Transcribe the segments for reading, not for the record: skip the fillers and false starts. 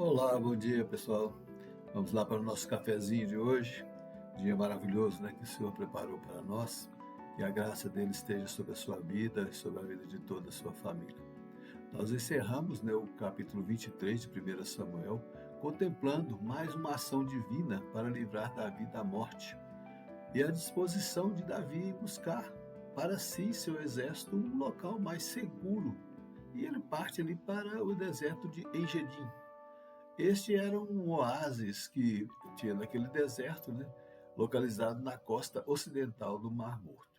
Olá, bom dia pessoal. Vamos lá para o nosso cafezinho de hoje. Dia maravilhoso, né, que o Senhor preparou para nós. Que a graça dele esteja sobre a sua vida e sobre a vida de toda a sua família. Nós encerramos, né, o capítulo 23 de 1 Samuel, contemplando mais uma ação divina para livrar Davi da morte e a disposição de Davi buscar para si e seu exército um local mais seguro. E ele parte ali para o deserto de Engedim. Este era um oásis que tinha naquele deserto, né, localizado na costa ocidental do Mar Morto.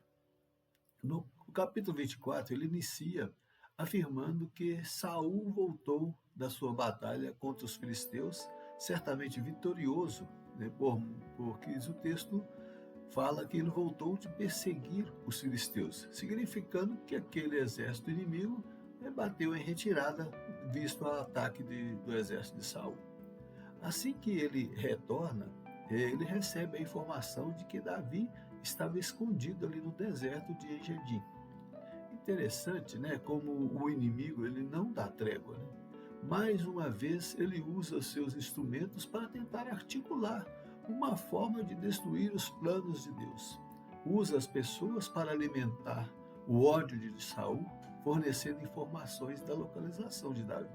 No capítulo 24, ele inicia afirmando que Saul voltou da sua batalha contra os filisteus, certamente vitorioso, né, porque o texto fala que ele voltou de perseguir os filisteus, significando que aquele exército inimigo bateu em retirada, visto o ataque do exército de Saul. Assim que ele retorna, ele recebe a informação de que Davi estava escondido ali no deserto de Engedim. Interessante, né? Como o inimigo ele não dá trégua, né? Mais uma vez ele usa seus instrumentos para tentar articular uma forma de destruir os planos de Deus. Usa as pessoas para alimentar o ódio de Saul, fornecendo informações da localização de Davi.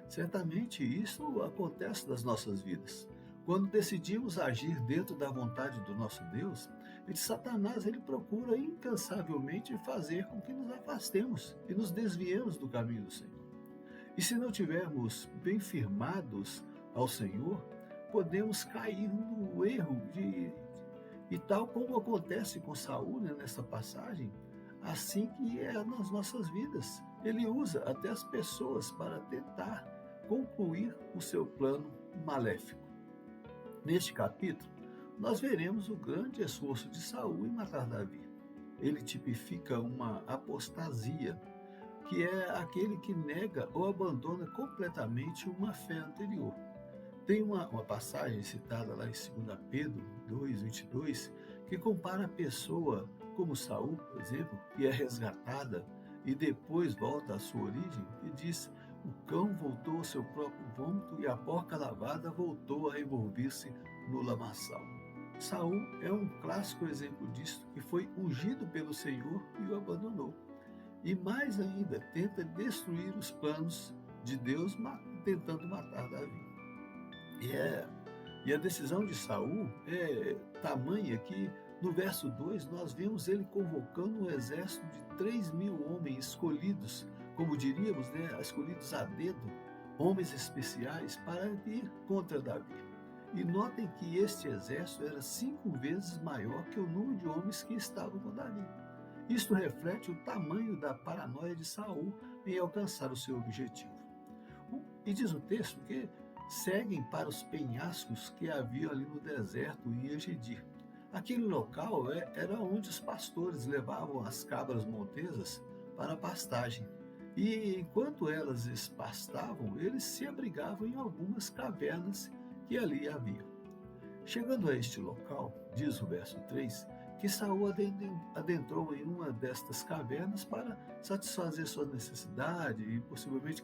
Certamente isso acontece nas nossas vidas. Quando decidimos agir dentro da vontade do nosso Deus, Satanás ele procura incansavelmente fazer com que nos afastemos e nos desviemos do caminho do Senhor. E se não tivermos bem firmados ao Senhor, podemos cair no erro e tal como acontece com Saul, né, nessa passagem, assim que é nas nossas vidas. Ele usa até as pessoas para tentar concluir o seu plano maléfico. Neste capítulo, nós veremos o grande esforço de Saul em matar Davi. Ele tipifica uma apostasia, que é aquele que nega ou abandona completamente uma fé anterior. Tem uma passagem citada lá em 2 Pedro 2:22, que compara a pessoa como Saul, por exemplo, que é resgatada e depois volta à sua origem, e diz: o cão voltou ao seu próprio vômito e a porca lavada voltou a envolver-se no lamaçal. Saul é um clássico exemplo disto, que foi ungido pelo Senhor e o abandonou. E mais ainda, tenta destruir os planos de Deus, tentando matar Davi. E a decisão de Saul é tamanha que, no verso 2, nós vemos ele convocando um exército de 3.000 homens escolhidos, como diríamos, né, escolhidos a dedo, homens especiais para ir contra Davi. E notem que este exército era 5 vezes maior que o número de homens que estavam com Davi. Isto reflete o tamanho da paranoia de Saul em alcançar o seu objetivo. E diz o texto que seguem para os penhascos que havia ali no deserto em Engedi. Aquele local era onde os pastores levavam as cabras montesas para a pastagem. E enquanto elas pastavam, eles se abrigavam em algumas cavernas que ali havia. Chegando a este local, diz o verso 3, que Saul adentrou em uma destas cavernas para satisfazer sua necessidade e possivelmente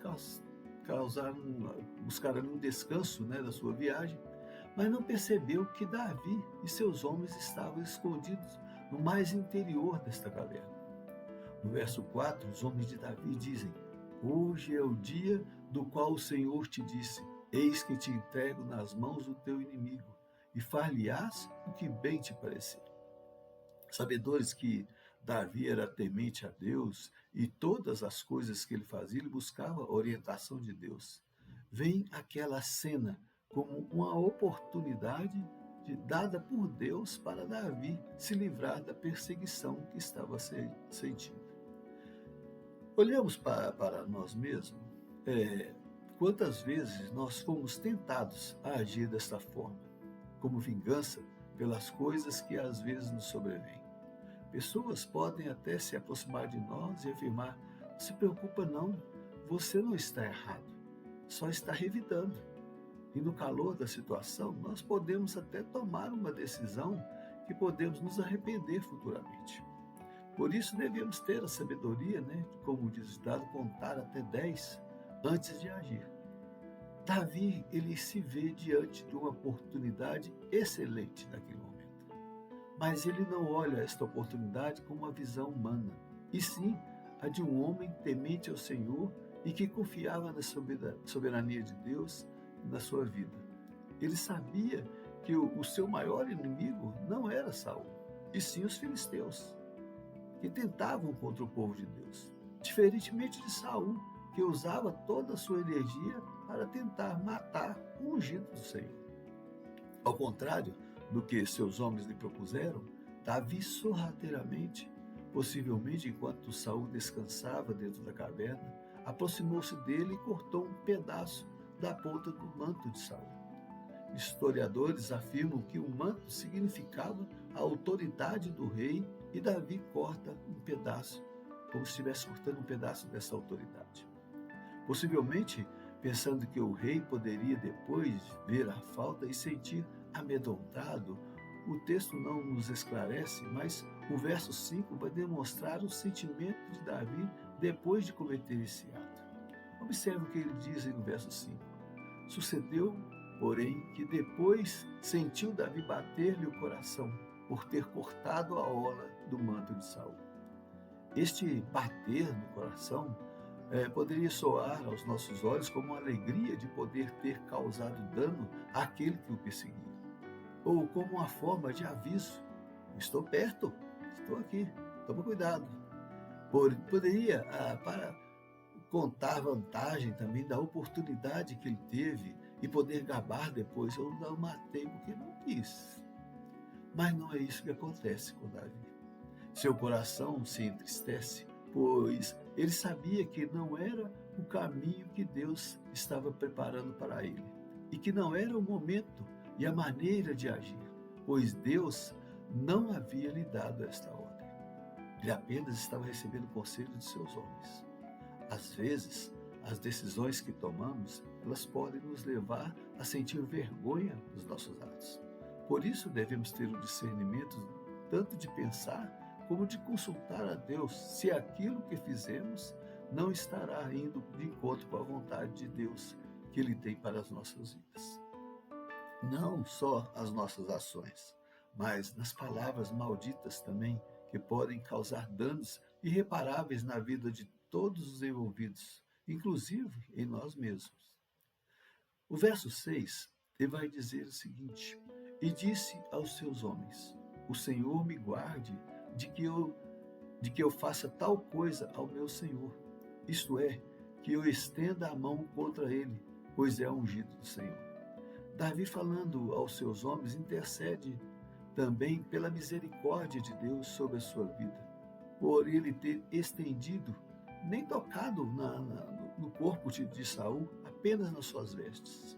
buscar um descanso, né, da sua viagem, mas não percebeu que Davi e seus homens estavam escondidos no mais interior desta caverna. No verso 4, os homens de Davi dizem: hoje é o dia do qual o Senhor te disse: eis que te entrego nas mãos do teu inimigo, e far-lhe-ás o que bem te parecer. Sabedores que Davi era temente a Deus e todas as coisas que ele fazia, ele buscava a orientação de Deus. Vem aquela cena como uma oportunidade dada por Deus para Davi se livrar da perseguição que estava sentindo. Olhamos para nós mesmos. Quantas vezes nós fomos tentados a agir desta forma, como vingança pelas coisas que às vezes nos sobrevêm. Pessoas podem até se aproximar de nós e afirmar: não se preocupa não, você não está errado, só está revidando. E no calor da situação, nós podemos até tomar uma decisão que podemos nos arrepender futuramente. Por isso devemos ter a sabedoria, né, como diz o ditado, contar até 10 antes de agir. Davi, ele se vê diante de uma oportunidade excelente naquele momento. Mas ele não olha esta oportunidade com uma visão humana, e sim a de um homem temente ao Senhor e que confiava na soberania de Deus na sua vida. Ele sabia que o seu maior inimigo não era Saul, e sim os filisteus, que tentavam contra o povo de Deus. Diferentemente de Saul, que usava toda a sua energia para tentar matar o ungido do Senhor. Ao contrário do que seus homens lhe propuseram, Davi sorrateiramente, possivelmente enquanto Saul descansava dentro da caverna, aproximou-se dele e cortou um pedaço da ponta do manto de Saul. Historiadores afirmam que o manto significava a autoridade do rei e Davi corta um pedaço, como se estivesse cortando um pedaço dessa autoridade. Possivelmente pensando que o rei poderia depois ver a falta e sentir amedrontado, o texto não nos esclarece, mas o verso 5 vai demonstrar o sentimento de Davi depois de cometer esse ato. Observe o que ele diz aí no verso 5. Sucedeu, porém, que depois sentiu Davi bater-lhe o coração por ter cortado a orla do manto de Saul. Este bater no coração poderia soar aos nossos olhos como uma alegria de poder ter causado dano àquele que o perseguia, ou como uma forma de aviso: estou perto, estou aqui, toma cuidado. Poderia, para contar vantagem também da oportunidade que ele teve e poder gabar depois: eu não matei porque não quis. Mas não é isso que acontece com Davi. Seu coração se entristece, pois ele sabia que não era o caminho que Deus estava preparando para ele, e que não era o momento e a maneira de agir, pois Deus não havia lhe dado esta ordem. Ele apenas estava recebendo o conselho de seus homens. Às vezes, as decisões que tomamos, elas podem nos levar a sentir vergonha dos nossos atos. Por isso, devemos ter o discernimento tanto de pensar como de consultar a Deus se aquilo que fizemos não estará indo de encontro com a vontade de Deus que Ele tem para as nossas vidas. Não só as nossas ações, mas nas palavras malditas também, que podem causar danos irreparáveis na vida de todos os envolvidos, inclusive em nós mesmos. O verso 6, ele vai dizer o seguinte: e disse aos seus homens: o Senhor me guarde de que eu faça tal coisa ao meu Senhor, isto é, que eu estenda a mão contra ele, pois é ungido do Senhor. Davi, falando aos seus homens, intercede também pela misericórdia de Deus sobre a sua vida, por ele ter estendido, nem tocado no corpo de Saul, apenas nas suas vestes.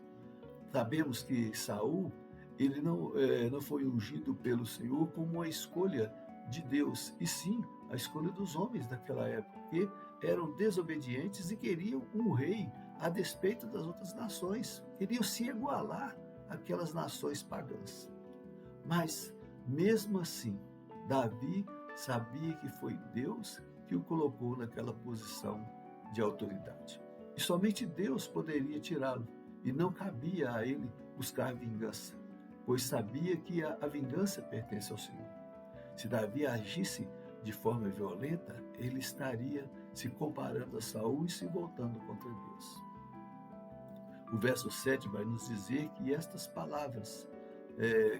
Sabemos que Saul, ele não foi ungido pelo Senhor como uma escolha de Deus, e sim a escolha dos homens daquela época, que eram desobedientes e queriam um rei a despeito das outras nações, queriam se igualar àquelas nações pagãs. Mas, mesmo assim, Davi sabia que foi Deus que o colocou naquela posição de autoridade. E somente Deus poderia tirá-lo, e não cabia a ele buscar vingança, pois sabia que a vingança pertence ao Senhor. Se Davi agisse de forma violenta, ele estaria se comparando a Saul e se voltando contra Deus. O verso 7 vai nos dizer que estas palavras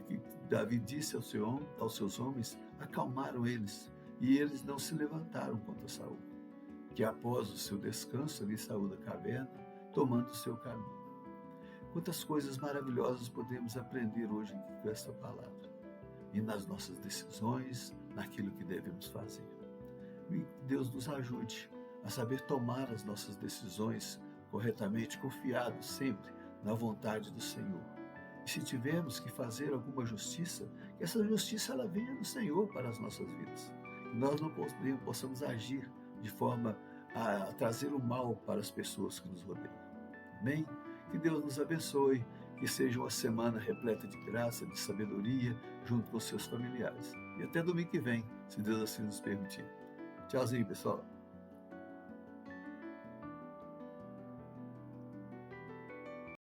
que Davi disse aos seus homens acalmaram eles, e eles não se levantaram contra Saul, que após o seu descanso ele saiu da caverna, tomando o seu caminho. Quantas coisas maravilhosas podemos aprender hoje com esta palavra, e nas nossas decisões, naquilo que devemos fazer. E Deus nos ajude a saber tomar as nossas decisões corretamente, confiados sempre na vontade do Senhor. E se tivermos que fazer alguma justiça, que essa justiça ela venha do Senhor para as nossas vidas. Que nós não possamos agir de forma a trazer o mal para as pessoas que nos rodeiam. Amém? Que Deus nos abençoe, que seja uma semana repleta de graça, de sabedoria, junto com seus familiares. E até domingo que vem, se Deus assim nos permitir. Tchauzinho, pessoal.